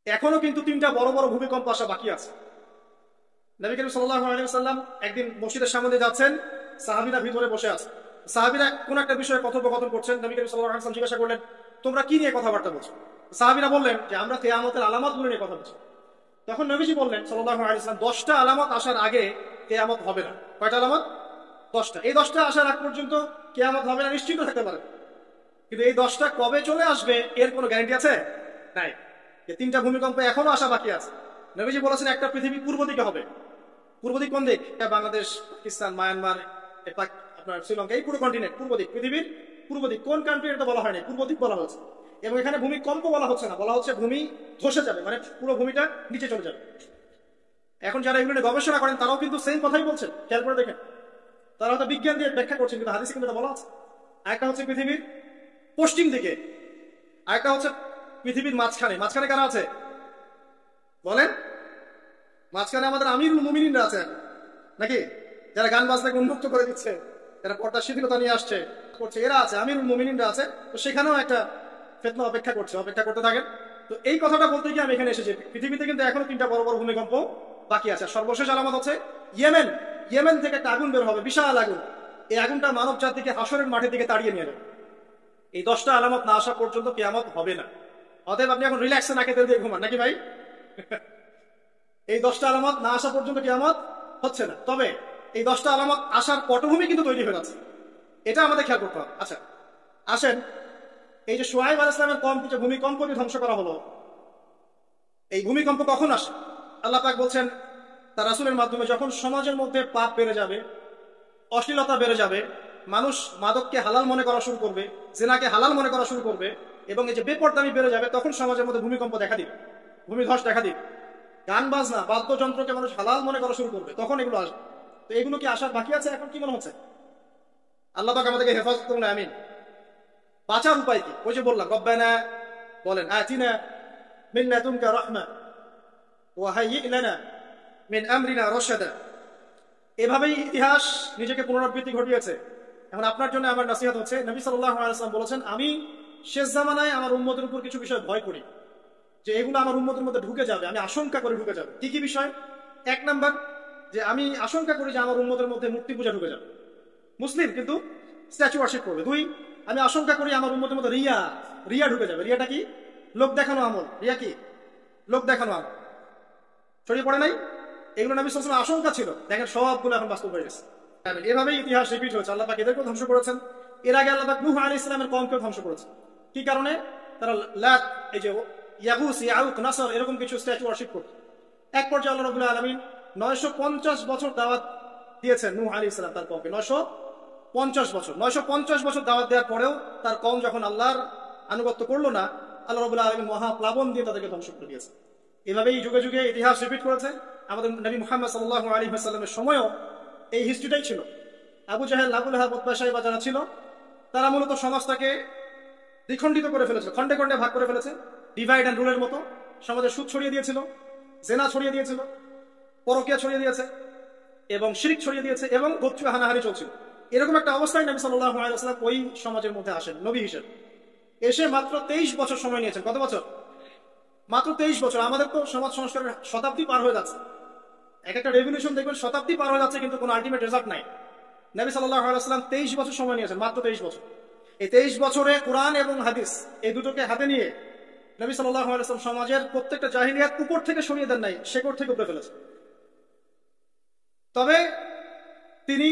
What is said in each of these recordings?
এখনো কিন্তু তিনটা বড় বড় ভূমিকম্প আসা বাকি আছে। নবী করিম সাল্লাল্লাহু আলাইহি ওয়াসাল্লাম একদিন মসজিদের সামনে দিয়ে যাচ্ছেন, সাহাবীরা ভিতরে বসে আছে। সাহাবীরা কোন একটা বিষয়ে কথোপকথন করছেন। নবী করিম সাল্লাল্লাহু আলাইহি ওয়াসাল্লাম জিজ্ঞাসা করলেন, তোমরা কি নিয়ে কথাবার্তা বলছো? সাহাবীরা বললেন যে আমরা কিয়ামতের আলামতগুলো নিয়ে কথা বলছি। তখন নবীজি বললেন সাল্লাল্লাহু আলাইহি ওয়াসাল্লাম, 10টা আলামত আসার আগে কিয়ামত হবে না। কয়টা আলামত? 10টা। এই 10টা আসার আগ পর্যন্ত কিয়ামত হবে না নিশ্চিত থাকতে পারে, কিন্তু এই 10টা কবে চলে আসবে এর কোনো গ্যারান্টি আছে? নাই। এই তিনটা ভূমিকম্প এখনো আসা বাকি আছে। নবীজি বলেছেন একটা পৃথিবী পূর্ব দিকে হবে। পূর্ব দিক কোন দিক? বাংলাদেশ, পাকিস্তান, মায়ানমার, আপনার শ্রীলঙ্কা, এই পুরো কন্টিনেন্ট পূর্ব দিক, পৃথিবীর পূর্ব দিক। কোন কান্ট্রি এটা বলা হয়নি, পূর্ব দিক বলা হচ্ছে। এবং এখানে ভূমিকম্প বলা হচ্ছে না, বলা হচ্ছে ভূমি ধসে যাবে, মানে পুরো ভূমিটা নিচে চলে যাবে। এখন যারা এগুলো নিয়ে গবেষণা করেন তারাও কিন্তু সেম কথাই বলছেন, খেয়াল করে দেখেন। তারা হয়তো বিজ্ঞান দিয়ে ব্যাখ্যা করছেন, কিন্তু হাদিসে কিন্তু এটা বলা আছে। একটা হচ্ছে পৃথিবীর পশ্চিম দিকে, আরেকটা হচ্ছে পৃথিবীর মাঝখানে। মাঝখানে কারা আছে বলেন? মাঝখানে আমাদের আমিরুল মুমিনিনরা আছে নাকি, যারা গান বাজনাকে উন্মুক্ত করে দিচ্ছে, যারা পর্দা শিথিলতা নিয়ে আসছে করছে, এরা আছে, আমিরুল মুমিনিনরা আছে। তো সেখানেও একটা ফিতনা অপেক্ষা করতে থাকেন। তো এই কথাটা বলতে গিয়ে আমি এখানে এসেছি, পৃথিবীতে কিন্তু এখনো তিনটা বড় বড় ভূমিকম্প বাকি আছে। সর্বশেষ আলামত হচ্ছে ইয়েমেন থেকে একটা আগুন বের হবে, বিশাল আগুন। এই আগুনটা মানব জাতিকে হাসরের মাঠের দিকে তাড়িয়ে নিয়ে যাবে। এই 10টা আলামত না আসা পর্যন্ত কিয়ামত হবে না। অতএব আপনি এখন রিল্যাক্সে নাকে তেল দিয়ে ঘুমান নাকি ভাই? এই 10টা আলামত না আসা পর্যন্ত কিয়ামত হচ্ছে না। তবে এই 10টা আলামত আসার পটভূমি কিন্তু তৈরি হয়ে যাচ্ছে, এটা আমাদের খেয়াল করতে হবে। আচ্ছা আসেন, এই যে শুআয়ব আলাইহিস সালামের কওমকে যে ভূমিকম্প দিয়ে ধ্বংস করা হলো, এই ভূমিকম্প কখন আসে? আল্লাহ পাক বলছেন তার রাসূলের মাধ্যমে, যখন সমাজের মধ্যে পাপ বেড়ে যাবে, অশ্লীলতা বেড়ে যাবে, মানুষ মাদককে হালাল মনে করা শুরু করবে, জিনাকে হালাল মনে করা শুরু করবে, এবং এই যে বেপরদামি বেড়ে যাবে, তখন সমাজের মধ্যে ভূমিকম্প দেখা দিবে, ভূমিধস দেখা দিবে। গান বাজনা বাদ্যযন্ত্রকে মানুষ হালাল মনে করা শুরু করবে, তখন এগুলো আসবে। তো এগুলো কি আসার বাকি আছে? এখন কি মনে হচ্ছে? আল্লাহ পাক আমাদেরকে হেফাজত করুন, আমিন। বাঁচার উপায় কি? ওই যে বললাম, রব্বানা বলেন, আতিনা মিন লাদুনকা রাহমা ওয়া হাইয়্ লানা মিন আমরিনা রাশাদা। এভাবেই ইতিহাস নিজেকে পুনরাবৃত্তি ঘটিয়েছে। এখন আপনার জন্য আমার নসিহত হচ্ছে, নবী সাল্লাল্লাহু আলাইহি ওয়াসাল্লাম বলেছেন, আমি শেষ জামানায় আমার উম্মতের উপর কিছু বিষয় ভয় করি, যে এগুলো আমার উম্মতের মধ্যে ঢুকে যাবে, আমি আশঙ্কা করে ঢুকে যাবে। কি কি বিষয়? 1 নাম্বার, যে আমি আশঙ্কা করি যে আমার উম্মতের মধ্যে মূর্তি পূজা ঢুকে যাবে, মুসলিম কিন্তু স্ট্যাচু ওয়ার্শিপ করবে। 2, আমি আশঙ্কা করি আমার উম্মতের মধ্যে রিয়া ঢুকে যাবে। রিয়াটা কি? লোক দেখানো আমল। রিয়া কি? লোক দেখানো আমল। ছড়িয়ে পড়ে নাই? এগুলো নবী সাল্লাল্লাহু আলাইহি ওয়াসাল্লামের আশঙ্কা ছিল, দেখেন সবগুলো এখন বাস্তব হয়ে গেছে। এভাবেই ইতিহাস রিপিট হয়েছে। আল্লাহ পাক এদেরকেও ধ্বংস করেছেন। এর আগে আল্লাহ পাক নূহ আলাইহিস সালামের কওমকেও ধ্বংস করেছেন। কি কারণে? তারা লাত, এই যে ইয়াগুস, ইয়াউক, নাসর, এরকম কিছু স্ট্যাচু ওয়ার্শিপ করত। এক পর্যায়ে আল্লাহ রাব্বুল আলামিন 950 বছর দাওয়াত দিয়েছেন নূহ আলাইহিস সালাম তার কওমকে। 950 বছর দাওয়াত দেওয়ার পরেও তার কওম যখন আল্লাহর আনুগত্য করলো না, আল্লাহ রাব্বুল আলামিন মহাপ্লাবন দিয়ে তাদেরকে ধ্বংস করে দিয়েছে। এভাবেই যুগে যুগে ইতিহাস রিপিট করেছে। আমাদের নবী মুহাম্মদ সাল্লাল্লাহু আলাইহি ওয়াসাল্লামের সময়ও এই হিস্ট্রিটাই ছিল। আবু জাহেল, আবু লাহাব, উতবা, শাইবা যারা ছিল, তারা মূলত সমাজটাকে দ্বিখণ্ডিত করে ফেলেছে, খণ্ডে খণ্ডে ভাগ করে ফেলেছে। ডিভাইড অ্যান্ড রুলের মতো সমাজে সুদ ছড়িয়ে দিয়েছিল, জেনা ছড়িয়ে দিয়েছিল, পরকীয়া ছড়িয়ে দিয়েছে, এবং শিরক ছড়িয়ে দিয়েছে, এবং গোত্রীয় হানাহানি চলছিল। এরকম একটা অবস্থায় নবী সাল্লাল্লাহু আলাইহি ওয়াসাল্লাম ওই সমাজের মধ্যে আসেন নবী হিসেবে। এসে মাত্র 23 বছর সময় নিয়েছেন। কত বছর? মাত্র 23 বছর। আমাদের তো সমাজ সংস্কারের শতাব্দী পার হয়ে যাচ্ছে, এক একটা রেভলিউশন দেখবেন শতাব্দী পার হয়ে যাচ্ছে, কিন্তু কোনো আলটিমেট রেজাল্ট নাই। নবী সাল্লাল্লাহু আলাইহি ওয়াসাল্লাম 23 বছর সময় নিয়েছেন, মাত্র 23 বছর। এই 23 বছরে কোরআন এবং হাদিস এই দুটোকে হাতে নিয়ে নবী সাল্লাল্লাহু আলাইহি ওয়াসাল্লাম সমাজের প্রত্যেকটা জাহিলিয়াত উপর থেকে সরিয়ে দেন নাই, শেকড় থেকে উপরে ফেলেছেন। তবে তিনি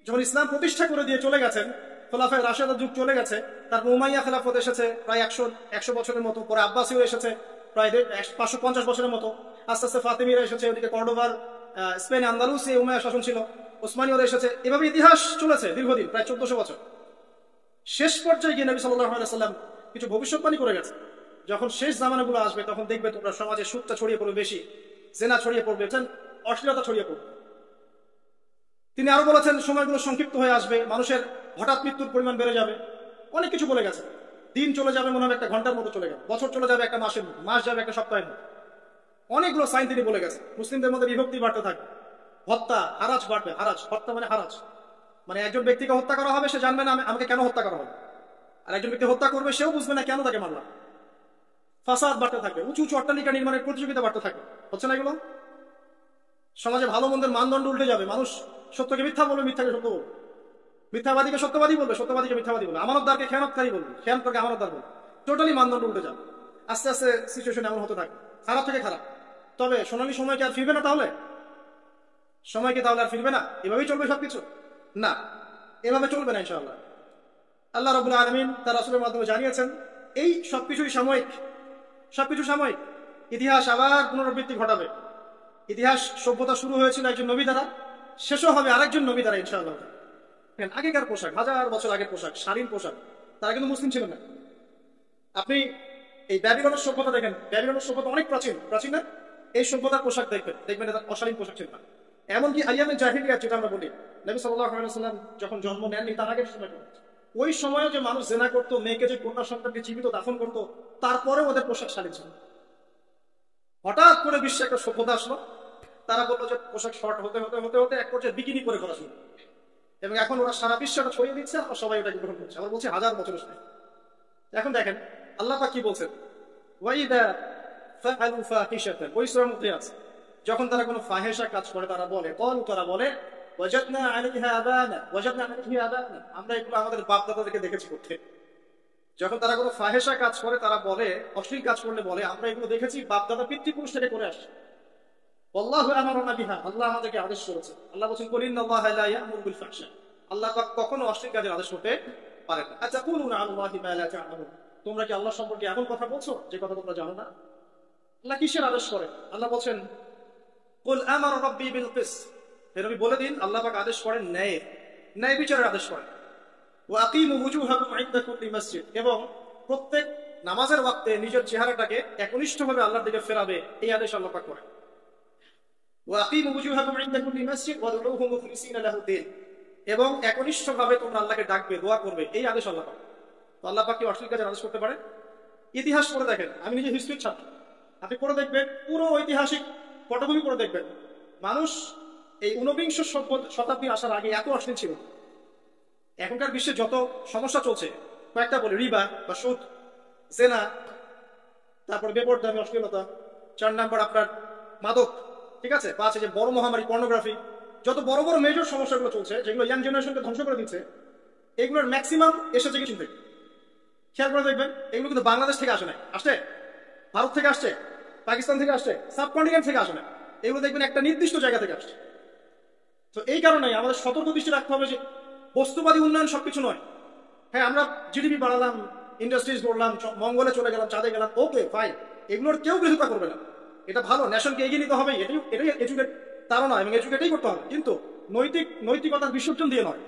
যখন ইসলাম প্রতিষ্ঠা করে দিয়ে চলে গেছেন, খোলাফায়ে রাশেদার যুগ চলে গেছে, তারপর উমাইয়া খেলাফত এসেছে প্রায় 100 বছরের মতো, পরে আব্বাসীয় এসেছে প্রায় 550 বছরের মতো, আস্তে আস্তে ফাতেমিরা এসেছে, ওদিকে কর্ডোবার, স্পেন, আন্দালুসে উমাইয়া শাসন ছিল, ওসমানীয়রা এসেছে। এভাবে ইতিহাস চলেছে দীর্ঘদিন, প্রায় 1400 বছর। শেষ পর্যায়ে গিয়ে নবী সাল্লাল্লাহু আলাইহি ওয়াসাল্লাম কিছু ভবিষ্যৎবাণী করে গেছে, যখন শেষ জামানাগুলো আসবে তখন দেখবে তোমরা সমাজে সুদটা ছড়িয়ে পড়বে বেশি, জেনা ছড়িয়ে পড়বে, অশ্লীলতা ছড়িয়ে পড়বে। তিনি আরো বলেছেন সময়গুলো সংক্ষিপ্ত হয়ে আসবে, মানুষের হঠাৎ মৃত্যুর পরিমাণ বেড়ে যাবে, অনেক কিছু বলে গেছে। দিন চলে যাবে মনে হবে একটা ঘন্টার মতো চলে যাবে, বছর চলে যাবে একটা মাসের মতো, মাস যাবে একটা সপ্তাহের মতো। অনেকগুলো সাইন তিনি বলে গেছে। মুসলিমদের মধ্যে বিভক্তি বাড়তে থাকবে, হত্যা, হারাজ বাড়বে। হারাজ, হত্যা মানে হারাজ, মানে একজন ব্যক্তিকে হত্যা করা হবে, সে জানবে না আমাকে কেন হত্যা করা হবে, আর একজন ব্যক্তি হত্যা করবে, সেও বুঝবে না কেন তাকে মারলাম। ফাসাদ বাড়তে থাকবে, উঁচু উঁচু অট্টালিকা নির্মাণের প্রতিযোগিতা বাড়তে থাকবে। হচ্ছে না এগুলো? সমাজে ভালো মন্দের মানদণ্ড উল্টে যাবে, মানুষ সত্যকে মিথ্যা বলবে, মিথ্যাকে সত্য বলবে, মিথ্যাবাদীকে সত্যবাদী বলবে, সত্যবাদীকে মিথ্যাবাদী বলবে, আমানতদারকে খেয়ানতকারী বলবে, খেয়ানতকে আমানতদার বলবে। টোটালি মানদণ্ড উল্টে যাবে। আস্তে আস্তে সিচুয়েশন এমন হতে থাকবে, খারাপ থেকে খারাপ। তবে সোনালী সময় কি আর ফিরবে না? তাহলে সময় কি তাহলে আর ফিরবে না? এভাবেই চলবে সবকিছু? না, এভাবে চলবে না ইনশাআল্লাহ। আল্লাহ রাব্বুল আলামিন তার রাসূলের মাধ্যমে জানিয়েছেন এই সবকিছুই সাময়িক, সবকিছু সাময়িক। ইতিহাস আবার পুনরাবৃত্তি ঘটাবে। ইতিহাস সভ্যতা শুরু হয়েছিল একজন নবী দ্বারা, শেষও হবে আরেকজন নবী দ্বারা ইনশাআল্লাহ। আগেকার পোশাক, 1000 বছর আগের পোশাক, শালীন পোশাক, তারা কিন্তু মুসলিম ছিল না। আপনি এই ব্যাবিলনের সভ্যতা দেখেন, ব্যাবিলনের সভ্যতা অনেক প্রাচীন, প্রাচীন না? এই সভ্যতার পোশাক দেখবেন, দেখবেন এটা অশালীন পোশাক ছিল না। এমনকি আইয়ামে জাহিলিয়াত যেটা আমরা বলি, নবী সাল্লাল্লাহু আলাইহি ওয়াসাল্লাম যখন জন্ম নেননি তার আগের সময়, ওই সময়ও যে মানুষ জেনা করতো, মেয়েকে যে কন্যা সন্তানকে জীবিত দাফন করতো, তারপরে ওদের পোশাক শালীন ছিল। হঠাৎ করে বিশ্বে একটা সভ্যতা আসলো, তারা বললো যে পোশাক শর্ট হতে হতে হতে হতে এক পর্যায়ে বিকিনি করে করা শুরু, এবং এখন ওরা সারা বিশ্বটা ছড়িয়ে দিচ্ছে, আর সবাই ওটাকে গ্রহণ করছে। আবার বলছে 1000 বছরের সময়। এখন দেখেন আল্লাহ পাক কি বলছেন, ওয়াইদা ফাআলু ফাহিশাতান, ওই সূরার মধ্যে আছে, যখন তারা কোনো ফাহিশা কাজ করে তারা বলে, তারা বলে ওয়াজাদনা আলাইহা আবানা, ওয়াজাদনা আলাইহা আবানা, আমরা এগুলো আমাদের বাপ দাদাদেরকে দেখেছি করতে। যখন তারা কোনো ফাহিশা কাজ করে তারা বলে, অশ্লীল কাজ করলে বলে আমরা এগুলো দেখেছি বাপ দাদা পিতৃপুরুষ থেকে করে আসছে। আল্লাহু আমারনা বিহা, আল্লাহ আমাদেরকে আদেশ করেছে। আল্লাহ বলেন কুল ইন্নাল্লাহা লা ইয়া'মুরু বিল ফাহশা, আল্লাহ পাক কখনো অশ্লীল কাজের আদেশ করতে পারেন না। আচ্ছা, কুলুনা আল্লাহি মা লা তা'লামুন, তোমরা কি আল্লাহ সম্পর্কে এমন কথা বলছো যে কথা তোমরা জানো না? আল্লাহ কিসের আদেশ করে? আল্লাহ বলেন কুল আমারা রাব্বি বিল কিস, হে নবী বলে দিন আল্লাহ পাক আদেশ করেন ন্যায়, ন্যায় বিচারের আদেশ করেন। ওয়া আকিমু ওয়ুজুহাকুম ইনদা কুল্লি মসজিদ, এবং প্রত্যেক নামাজের ওয়াক্তে নিজের চেহারাটাকে একনিষ্ঠভাবে আল্লাহর দিকে ফেরাবে, এই আদেশ আল্লাহ পাক করেন। ওয়া আকিমু ওয়ুজুহাকুম ইনদা কুল্লি মসজিদ ওয়াদউহু মুখলিসিনা লাহু দ্বীন, এবং একনিষ্ঠভাবে তোমরা আল্লাহকে ডাকবে, দোয়া করবে, এই আদেশ আল্লাহ পাক। তো আল্লাহ পাক কি অশ্লীল কাজের আদেশ করতে পারে? ইতিহাস পড়ে দেখেন, আমি নিজে হিস্ট্রির ছাত্র, আপনি পড়ে দেখবেন, পুরো ঐতিহাসিক পটভূমি পড়ে দেখবেন, মানুষ এই ঊনবিংশ শতাব্দী আসার আগে এত অশ্লীল ছিল। এখনকার বিশ্বে যত সমস্যা চলছে, কয়েকটা বলি, রিবা বা সুদ, জেনা, তারপর বেপরদামি অশ্লীলতা, 4 নাম্বার আপনার মাদক, ঠিক আছে, 5 যে বড় মহামারী পর্নোগ্রাফি, যত বড় বড় মেজর সমস্যাগুলো চলছে যেগুলো ইয়াং জেনারেশনকে ধ্বংস করে দিচ্ছে, এগুলোর ম্যাক্সিমাম এসেছে কি চীন থেকে। খেয়াল করে দেখবেন, এগুলো কিন্তু বাংলাদেশ থেকে আসে নাই, আসছে ভারত থেকে আসছে, পাকিস্তান থেকে আসছে, সাবকন্টিনেন্ট থেকে আসে না, এগুলো দেখবেন একটা নির্দিষ্ট জায়গা থেকে আসছে। তো এই কারণেই আমাদের সতর্ক দৃষ্টি রাখতে হবে যে বস্তুবাদী উন্নয়ন সবকিছু নয়। হ্যাঁ, আমরা জিডিপি বাড়ালাম, ইন্ডাস্ট্রিজ গড়লাম, মঙ্গলে চলে গেলাম, চাঁদে গেলাম, ওকে ফাইন, এগুলোর কেউ বিরোধিতা করবে না, এটা ভালো, নেশনকে এগিয়ে নিতে হবে, এটাই এডুকেট, তারও নয়, এবং এডুকেটেই করতে হবে, কিন্তু নৈতিকতার বিসর্জন দিয়ে নয়।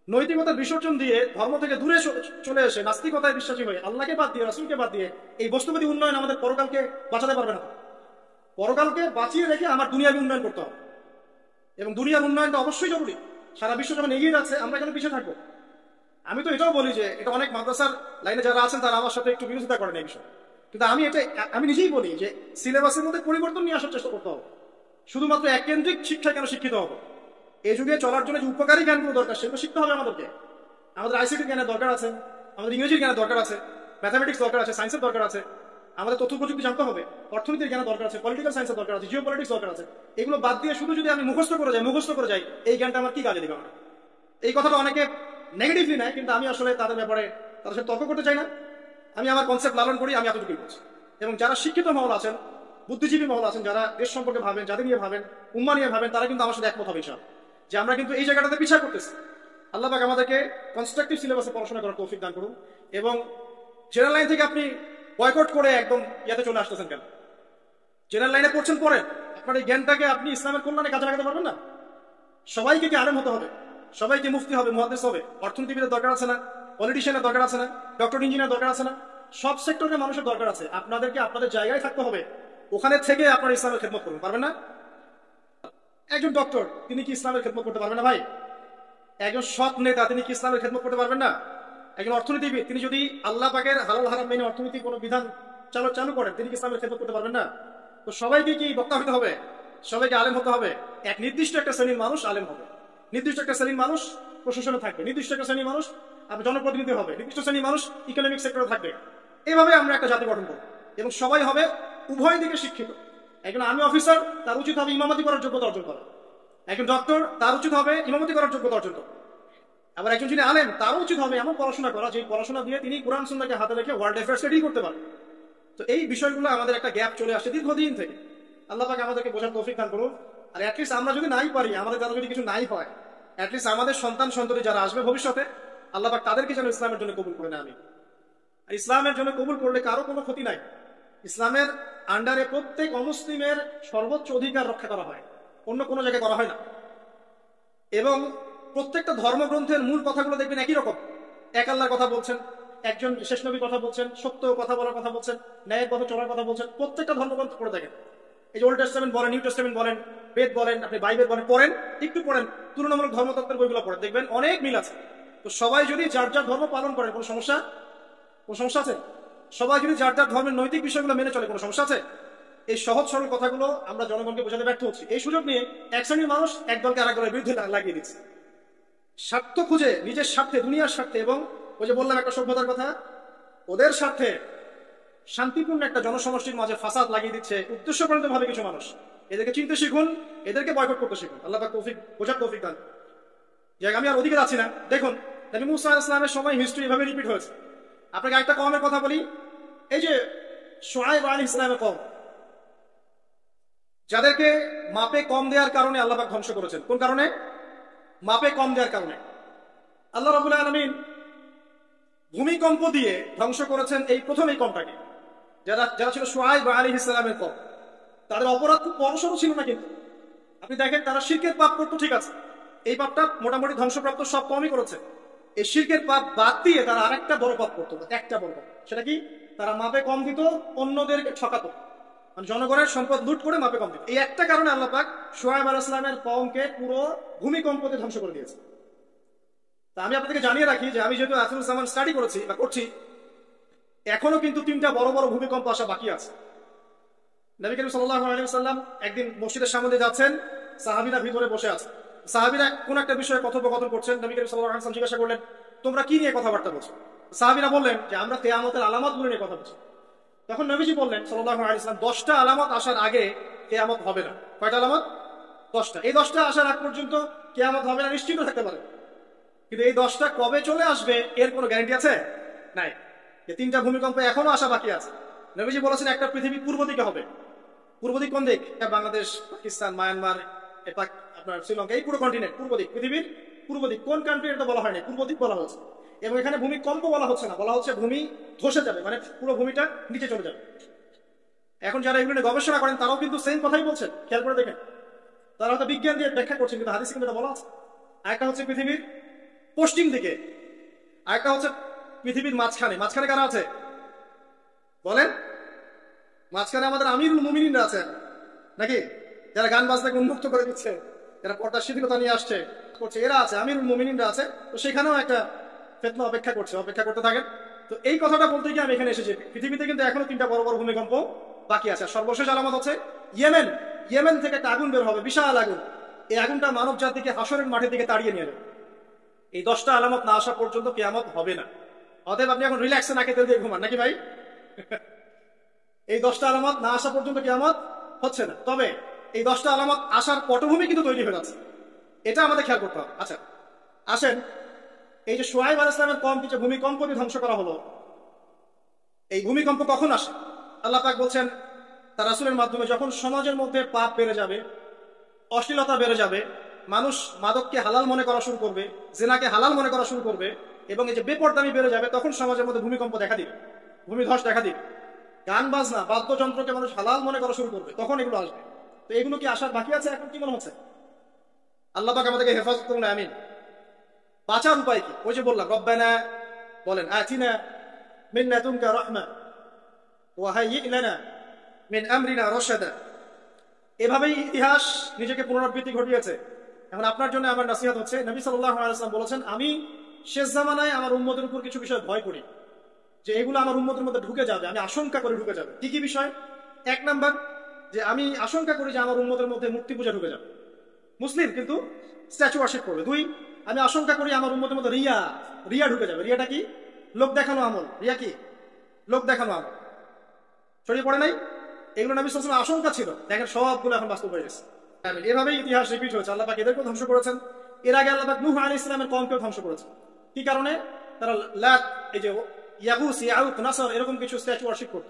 নৈতিকতার বিসর্জন দিয়ে ধর্ম থেকে দূরে চলে এসে নাস্তিকতায় বিশ্বাসী হয়ে আল্লাহকে বাদ দিয়ে, রাসূলকে বাদ দিয়ে এই বস্তুবাদী উন্নয়ন আমাদের পরকালকে বাঁচাতে পারবে না। পরকালকে বাঁচিয়ে রেখে আমার দুনিয়াবী উন্নয়ন করতে হবে, এবং দুনিয়ার উন্নয়নটা অবশ্যই জরুরি। সারা বিশ্ব যখন এগিয়ে যাচ্ছে, আমরা কেন পিছিয়ে থাকবো? আমি তো এটাও বলি যে এটা অনেক মাদ্রাসার লাইনে যারা আছেন তারা আমার সাথে একটু বিরোধিতা করেন এই বিষয়ে, কিন্তু আমি নিজেই বলি যে সিলেবাসের মধ্যে পরিবর্তন নিয়ে আসার চেষ্টা করতে হবে। শুধুমাত্র এককেন্দ্রিক শিক্ষা কেন শিক্ষিত হবো? এই যুগে চলার জন্য যে উপকারী জ্ঞানগুলো দরকার সেগুলো শিখতে হবে আমাদেরকে। আমাদের আইসিটি জ্ঞানের দরকার আছে, আমাদের ইংরেজির জ্ঞানের দরকার আছে, ম্যাথামেটিক্স দরকার আছে, সায়েন্সের দরকার আছে, আমাদের তথ্য প্রযুক্তি জানতে হবে, অর্থনীতির জ্ঞানের দরকার আছে, পলিটিক্যাল সায়েন্সের দরকার আছে, জিও পলিটিক্স দরকার আছে। এগুলো বাদ দিয়ে শুধু যদি আমি মুখস্থ করে যাই, এই জ্ঞানটা আমার কি কাজে দিবে? আমার এই কথাটা অনেকে নেগেটিভলি নেয়, কিন্তু আমি আসলে তাদের ব্যাপারে তাদের সাথে তর্ক করতে চাই না। আমি আমার কনসেপ্ট লালন করি, আমি এতটুকুই বলছি। এবং যারা শিক্ষিত মহল আছেন, বুদ্ধিজীবী মহল আছেন, যারা দেশ সম্পর্কে ভাবেন, যাদের নিয়ে ভাবেন, উম্মা নিয়ে ভাবেন, তারা কিন্তু আমার সাথে একমত হবে ইনশাআল্লাহ যে আমরা কিন্তু এই জায়গাটাতে পিছিয়ে করতেছি। আল্লাহ পাক আমাদেরকে কনস্ট্রাকটিভ সিলেবাসে পড়াশোনা করার তৌফিক দান করুন। এবং জেনারেল লাইন থেকে আপনি বয়কট করে একদম ইয়াতে চলে আসতেছেন কেন? জেনারেল লাইনে পড়ছেন, পড়েন, আপনার এই জ্ঞানটাকে আপনি ইসলামের কল্যাণে কাজে লাগাতে পারবেন না। সবাইকে কি আলেম হতে হবে? সবাইকে মুফতি হবে, মুহাদ্দিস হবে? অর্থনীতিবিদের দরকার আছে না? পলিটিশিয়ানের দরকার আছে না? ডক্টর ইঞ্জিনিয়ার দরকার আছে না? সব সেক্টরের মানুষের দরকার আছে। আপনাদেরকে আপনাদের জায়গায় থাকতে হবে, ওখানে থেকে আপনার ইসলামের খেদমত করুন, পারবেন না? একজন ডক্টর তিনি কি ইসলামের খেদমত করতে পারবেন না ভাই? একজন সৎ নেতা তিনি কি ইসলামের খেদমত করতে পারবেন না? একজন অর্থনীতিবিদ তিনি যদি আল্লাহ পাকের হালাল হারাম মেনে অর্থনীতির কোনো বিধান চালু করেন, তিনি কি ইসলামের খেদমত করতে পারবেন না? তো সবাইকে কি বক্তা হতে হবে? সবাইকে আলেম হতে হবে? এক নির্দিষ্ট একটা শ্রেণীর মানুষ আলেম হবে, নির্দিষ্ট একটা শ্রেণীর মানুষ প্রশাসনে থাকবে, নির্দিষ্ট একটা শ্রেণীর মানুষ জনপ্রতিনিধি হবে, নির্দিষ্ট শ্রেণীর মানুষ ইকোনমিক সেক্টরে থাকবে। এইভাবে আমরা একটা জাতি গঠন করব এবং সবাই হবে উভয় দিকে শিক্ষিত। একজন আর্মি অফিসার, তার উচিত হবে ইমামতি করার যোগ্যতা অর্জন করা। একজন ডক্টর, তার উচিত হবে ইমামতি করার যোগ্যতা অর্জন করা। আবার একজন যিনি আলেম, তারও উচিত হবে এমন পড়াশোনা করা যে পড়াশোনা দিয়ে তিনি কোরআন সুন্নাহকে হাতে রেখে ওয়ার্ল্ড অ্যাফেয়ার্সকে ডিল করতে পারেন। তো এই বিষয়গুলো আমাদের একটা গ্যাপ চলে আসছে দীর্ঘদিন থেকে। আল্লাহ পাক আমাদেরকে বোঝার তৌফিক দান করুন। আর অ্যাটলিস্ট আমরা যদি নাই পারি, আমাদের দ্বারা যদি কিছু নাই হয়, অ্যাটলিস্ট আমাদের সন্তান সন্ততি যারা আসবে ভবিষ্যতে, আল্লাহ পাক তাদেরকে যেন ইসলামের জন্য কবুল করে না। আমি আর ইসলামের জন্য কবুল করলে কারো কোনো ক্ষতি নাই। ইসলামের আন্ডারে প্রত্যেক অমুসলিমের সর্বোচ্চ অধিকার রক্ষা করা হয়, অন্য কোনো জায়গায় করা হয় না। এবং প্রত্যেকটা ধর্মগ্রন্থের মূল কথাগুলো দেখবেন একই রকম। এক আল্লাহর কথা বলছেন, একজন শেষ নবীর কথা বলছেন, সত্য কথা বলার কথা বলছেন, ন্যায়ের পথে চলার কথা বলছেন। প্রত্যেকটা ধর্মগ্রন্থ পড়ে দেখেন, এই যে ওল্ড টেস্টামেন্ট বলেন, নিউ টেস্টামেন্ট বলেন, বেদ বলেন, আপনি বাইবেল বলেন, পড়েন, একটু পড়েন, তুলনামূলক ধর্মতত্ত্বের বইগুলো পড়েন, দেখবেন অনেক মিল আছে। তো সবাই যদি যার যার ধর্ম পালন করেন, কোনো সমস্যা আছে? সবাই যদি যার যার ধর্মের নৈতিক বিষয়গুলো মেনে চলে, কোনো সমস্যা আছে? এই সহজ সরল কথাগুলো আমরা জনগণকে বোঝাতে ব্যর্থ হচ্ছি। এই সুযোগ নিয়ে এক শ্রেণীর মানুষ এক দলকে আরেক দলের বিরুদ্ধে লাগিয়ে দিচ্ছে, স্বার্থ খুঁজে, নিজের স্বার্থে, দুনিয়ার স্বার্থে। এবং ওই যে বললাম একটা সভ্যতার কথা, ওদের স্বার্থে শান্তিপূর্ণ একটা জনসমষ্টির মাঝে ফাসাদ লাগিয়ে দিচ্ছে উদ্দেশ্যপ্রণীত ভাবে কিছু মানুষ। এদেরকে চিনতে শিখুন, এদেরকে বয়কট করতে শিখুন। আল্লাহ পাক তৌফিক, বোঝার তৌফিক দান। যাই, আমি আর ওদিকে যাচ্ছি না। দেখুন, নবী মুসা আলাইহিস সালামের সময় হিস্ট্রি এভাবে রিপিট হয়েছে। আপনাকে একটা কওমের কথা বলি, এই যে শুআয়ব আলাইহিস সালামের কওম, যাদেরকে মাপে কম দেওয়ার কারণে আল্লাহ পাক ধ্বংস করেছেন। কোন কারণে? মাপে কম দেওয়ার কারণে। আল্লাহ রাব্বুল আলামিন ভূমিকম্প দিয়ে ধ্বংস করেছেন এই প্রথম এই কমটাকে, যারা ছিল শুআয়ব আলাইহিস সালামের কওম। তাদের অপরাধ খুব বড়সড় ছিল না, কিন্তু আপনি দেখেন তারা শিরকের পাপ করতো, ঠিক আছে, এই পাপটা মোটামুটি ধ্বংসপ্রাপ্ত সব কমই করেছে। এই শিরকের পাপ বাদ দিয়ে তারা আরেকটা বড় পাপ করতো, একটা বড় পাপ। সেটা কি? তারা মাপে কম দিত, অন্যদেরকে ঠকাতো, মানে জনগণের সম্পদ লুট করে মাপে কম দিত। এই একটা কারণে আল্লাহ পাক শুআয়ব আলাইহিস সালামের কওমকে পুরো ভূমিকম্পতে ধ্বংস করে দিয়েছে। তা আমি আপনাদেরকে জানিয়ে রাখি যে আমি যেহেতু আখিরুল জামান স্টাডি করেছি বা করছি, এখনো কিন্তু 3টা বড় বড় ভূমিকম্প আসা বাকি আছে। নবী করিম সাল্লাল্লাহু আলাইহি ওয়াসাল্লাম একদিন মসজিদের সামনে দিয়ে যাচ্ছেন, সাহাবীরা ভিতরে বসে আছে। সাহাবীরা কোন একটা বিষয়ে কথোপকথন করছেন। নবী করিম সাল্লাল্লাহু আলাইহি ওয়াসাল্লাম জিজ্ঞাসা করলেন, তোমরা কি নিয়ে কথাবার্তা বলছো? সাহাবীরা বললেন যে আমরা কিয়ামতের আলামতগুলো নিয়ে কথা বলছি। তখন নবীজি বললেন সাল্লাল্লাহু আলাইহি ওয়াসাল্লাম, 10টা আলামত আসার আগে কিয়ামত হবে না। কয়টা আলামত? 10টা। এই 10টা আসার আগ পর্যন্ত কিয়ামত হবে না নিশ্চিত থাকতে পারে, কিন্তু এই 10টা কবে চলে আসবে এর কোনো গ্যারান্টি আছে? নাই। এই 3টা ভূমিকম্প এখনো আসা বাকি আছে। নবীজি বলেছেন একটা পৃথিবী পূর্ব দিকে হবে। পূর্ব দিক কোন দিক? বাংলাদেশ, পাকিস্তান, মায়ানমার, আপনার শ্রীলঙ্কা, এই পুরো কন্টিনেন্ট পূর্ব দিক, পৃথিবীর পূর্ব দিক। কোন কান্ট্রি এটা বলা হয়নি, পূর্ব দিক বলা হচ্ছে। এবং এখানে ভূমিকম্প বলা হচ্ছে না, বলা হচ্ছে ভূমি ধসে যাবে, মানে পুরো ভূমিটা নিচে চলে যাবে। এখন যারা এগুলো নিয়ে গবেষণা করেন তারাও কিন্তু সেম কথাই বলছেন, খেয়াল করে দেখেন। তারা হয়তো বিজ্ঞান দিয়ে ব্যাখ্যা করছেন, কিন্তু হাদিসে কিন্তু এটা বলা আছে। একটা হচ্ছে পৃথিবীর পশ্চিম দিকে, আরেকটা হচ্ছে পৃথিবীর মাঝখানে। মাঝখানে কারা আছে বলেন? মাঝখানে আমাদের আমিরুল মুমিনিনরা আছে নাকি, যারা গান বাজনাকে উন্মুক্ত করে দিচ্ছে, যারা পর্দার শিথিলতা নিয়ে আসছে করছে, এরা আছে, আমিরুল মুমিনিনরা আছে। তো সেখানেও একটা ফিতনা অপেক্ষা করতে থাকেন। তো এই কথাটা বলতে গিয়ে আমি এখানে এসেছি। পৃথিবীতে কিন্তু এখনো 3টা বড় বড় ভূমিকম্প বাকি আছে। সর্বশেষ আলামত হচ্ছে ইয়েমেন থেকে একটা আগুন বের হবে, বিশাল আগুন। এই আগুনটা মানব জাতিকে হাসরের মাঠের দিকে তাড়িয়ে নিয়ে যাবে। এই 10টা আলামত না আসা পর্যন্ত কিয়ামত হবে না। অতএব আপনি এখন রিল্যাক্সে নাকে তেল দিয়ে ঘুমান নাকি ভাই? এই 10টা আলামত না আসা পর্যন্ত কিয়ামত হচ্ছে না। তবে এই 10টা আলামত আসার পটভূমি কিন্তু তৈরি হয়ে যাচ্ছে, এটা আমাদের খেয়াল করতে হবে। আচ্ছা আসেন, এই যে শুআয়ব আলাইহিস সালামের কওমকে যে ভূমিকম্প দিয়ে ধ্বংস করা হলো, এই ভূমিকম্প কখন আসে? আল্লাহ পাক বলছেন তার রাসূলের মাধ্যমে, যখন সমাজের মধ্যে পাপ বেড়ে যাবে, অশ্লীলতা বেড়ে যাবে, মানুষ মাদককে হালাল মনে করা শুরু করবে, জিনাকে হালাল মনে করা শুরু করবে, এবং এই যে বেপরদামি বেড়ে যাবে, তখন সমাজের মধ্যে ভূমিকম্প দেখা দিবে, ভূমিধস দেখা দিবে। গান বাজনা, বাদ্যযন্ত্রকে মানুষ হালাল মনে করা শুরু করবে, তখন এগুলো আসবে। তো এগুলো কি আসার বাকি আছে? এখন কি মনে হচ্ছে? আল্লাহ পাক আমাদেরকে হেফাজত করুন, আমিন। বাঁচার উপায় কি? ওই যে বললাম, রব্বানা বলেন, আতিনা মিন লাদুনকা রাহমা ওয়া হাইয়্ লানা মিন আমরিনা রাশাদা। এভাবেই ইতিহাস নিজেকে পুনরাবৃত্তি ঘটিয়েছে। এখন আপনার জন্য আমার নসিহত হচ্ছে, নবী সাল্লাল্লাহু আলাইহি ওয়াসাল্লাম বলেছেন, আমি শেষ জামানায় আমার উম্মতের উপর কিছু বিষয় ভয় করি, যে এগুলো আমার উম্মতের মধ্যে ঢুকে যাবে, আমি আশঙ্কা করে ঢুকে যাবে। কি কি বিষয়? 1 নাম্বার, যে আমি আশঙ্কা করি যে আমার উম্মতের মধ্যে মূর্তি পূজা ঢুকে যাবে, মুসলিম কিন্তু স্ট্যাচু ওয়ার্শিপ করবে। 2, আমি আশঙ্কা করি আমার উম্মতের মধ্যে রিয়া ঢুকে যাবে। রিয়াটা কি? লোক দেখানো আমল। রিয়া কি? লোক দেখানো আমার ছড়িয়ে পড়ে নাই। এগুলো নবী সাল্লাল্লাহু আলাইহি ওয়াসাল্লামের আশঙ্কা ছিল, দেখেন সবগুলো এখন বাস্তব হয়ে গেছে। এভাবেই ইতিহাস রিপিট হয়েছে। আল্লাহ পাক এদেরকেও ধ্বংস করেছেন। এর আগে আল্লাহ পাক নূহ আলাইহিস সালামের কওমকেও ধ্বংস করেছেন। কি কারণে? তারা লাত, এই যে ইয়াগুস, ইয়াউক, নাসর এরকম কিছু স্ট্যাচু ওয়ার্শিপ করত।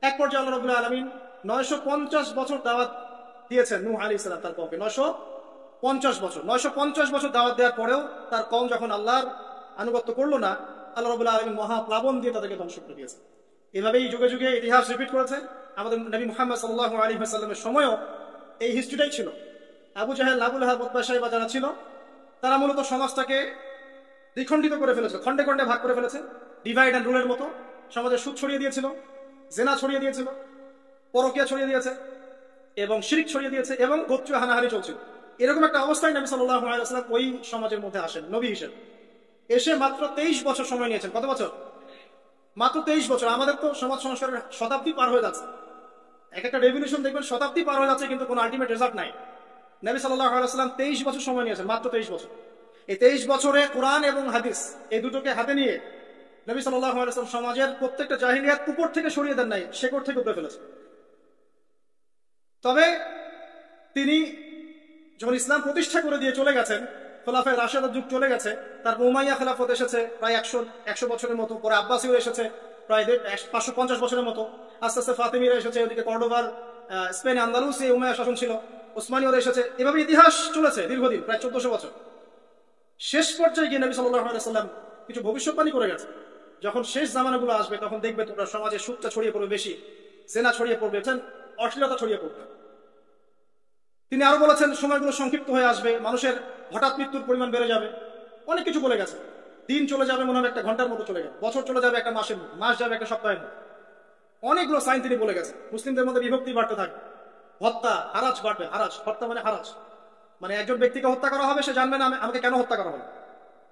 এক পর্যায়ে আল্লাহ রাব্বুল আলামিন 950 বছর দাওয়াত দিয়েছেন নূহ আলাইহিস সালাম তার কওমকে। 950 বছর দাওয়াত দেওয়ার পরেও তার কওম যখন আল্লাহর আনুগত্য করলো না, আল্লাহ রাব্বুল আলামিন মহাপ্লাবন দিয়ে তাদেরকে ধ্বংস করে দিয়েছেন। এভাবেই যুগে যুগে ইতিহাস রিপিট করেছে। আমাদের নবী মুহাম্মদ সাল্লাল্লাহু আলাইহি ওয়াসাল্লামের সময়ও এই হিস্ট্রিটাই ছিল। আবু জাহেল, আবু লাহাব, উতবা, শাইবা যারা ছিল, তারা মূলত সমাজটাকে দ্বিখণ্ডিত করে ফেলেছে, খণ্ডে খণ্ডে ভাগ করে ফেলেছে। ডিভাইড অ্যান্ড রুলের মতো সমাজে সুদ ছড়িয়ে দিয়েছিল, জেনা ছড়িয়ে দিয়েছিল, পরকিয়া ছড়িয়ে দিয়েছে এবং শিরক ছড়িয়ে দিয়েছে এবং গোত্রীয় হানাহানি চলছিল। এরকম একটা অবস্থায় নবী সাল্লাল্লাহু আলাইহি ওয়াসাল্লাম ওই সমাজের মধ্যে আসেন নবী হিসেবে। এসে মাত্র 23 বছর সময় নিয়েছেন। কত বছর? মাত্র 23 বছর। আমাদের তো সমাজ সংস্কারের শতাব্দী পার হয়ে যাচ্ছে। এক একটা রেভলিউশন দেখবেন শতাব্দী পার হয়ে যাচ্ছে, কিন্তু কোনো আলটিমেট রেজাল্ট নাই। নবী সাল্লাল্লাহু আলাইহি ওয়াসাল্লাম 23 বছর সময় নিয়েছেন, মাত্র 23 বছর। এই 23 বছরে কোরআন এবং হাদিস এই দুটোকে হাতে নিয়ে নবী সাল্লাল্লাহু আলাইহি ওয়াসাল্লাম সমাজের প্রত্যেকটা জাহিলিয়াত উপর থেকে সরিয়ে দেন নাই, শেকড় থেকে উপরে ফেলেছেন। তবে তিনি যখন ইসলাম প্রতিষ্ঠা করে দিয়ে চলে গেছেন, খোলাফায়ে রাশেদার যুগ চলে গেছে, তারপর উমাইয়া খেলাফত এসেছে প্রায় 100 বছরের মতো, পরে আব্বাসীয় এসেছে প্রায় 550 বছরের মতো, আস্তে আস্তে ফাতেমিরা এসেছে, ওদিকে কর্ডোবার, স্পেন, আন্দালুস এই উমাইয়া শাসন ছিল, ওসমানীয়রা এসেছে। এভাবে ইতিহাস চলেছে দীর্ঘদিন, প্রায় 1400 বছর। শেষ পর্যায়ে গিয়ে নবী সাল্লাল্লাহু আলাইহি ওয়াসাল্লাম কিছু ভবিষ্যৎবাণী করে গেছে। যখন শেষ জামানাগুলো আসবে তখন দেখবে তোমরা সমাজে সুদটা ছড়িয়ে পড়বে বেশি, জেনা ছড়িয়ে পড়বে, অশ্লীলতা ছড়িয়ে পড়বে। তিনি আরো বলেছেন সময়গুলো সংক্ষিপ্ত হয়ে আসবে, মানুষের হঠাৎ মৃত্যুর পরিমাণ বেড়ে যাবে, অনেক কিছু বলে গেছে। দিন চলে যাবে মনে হবে একটা ঘন্টার মতো চলে যাবে, বছর চলে যাবে একটা মাসের মতো, মাস যাবে একটা সপ্তাহের মতো। অনেকগুলো সাইন তিনি বলে গেছে। মুসলিমদের মধ্যে বিভক্তি বাড়তে থাকবে, হত্যা, হারাজ বাড়বে। হারাজ, হত্যা মানে হারাজ, মানে একজন ব্যক্তিকে হত্যা করা হবে, সে জানবে না আমাকে কেন হত্যা করা হবে,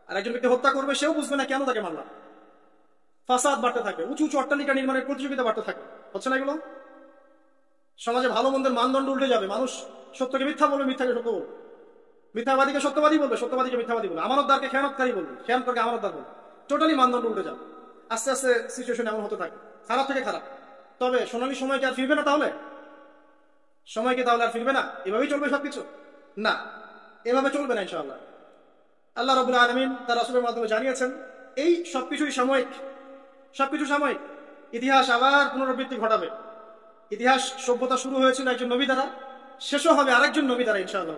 আর একজন ব্যক্তি হত্যা করবে, সেও বুঝবে না কেন তাকে মারলাম। ফাসাদ বাড়তে থাকবে, উঁচু উঁচু অট্টালিকা নির্মাণের প্রতিযোগিতা বাড়তে থাকবে। হচ্ছে না এগুলো? সমাজে ভালো মন্দের মানদণ্ড উল্টে যাবে। মানুষ সত্যকে মিথ্যা বলবে, মিথ্যাকে সত্য বলবে, মিথ্যাবাদীকে সত্যবাদী বলবে, সত্যবাদীকে মিথ্যাবাদী বলবে, আমানতদারকে খেয়ানতকারী বলবে, খেয়ানতদারকে আমানতদার বলবে। টোটালি মানদণ্ড উল্টে যাবে। আস্তে আস্তে সিচুয়েশন এমন হতে থাকে, খারাপ থেকে খারাপ। তবে সোনালী সময় কি আর ফিরবে না? তাহলে সময় কি তাহলে আর ফিরবে না? এভাবেই চলবে সবকিছু? না, এভাবে চলবে না ইনশাআল্লাহ। আল্লাহ রাব্বুল আলামিন তার রাসূলের মাধ্যমে জানিয়েছেন এই সবকিছুই সাময়িক, সবকিছু সাময়িক। ইতিহাস আবার পুনরাবৃত্তি ঘটাবে। ইতিহাস সভ্যতা শুরু হয়েছিল একজন নবী দ্বারা, শেষও হবে আরেকজন নবী দ্বারা ইনশাআল্লাহ।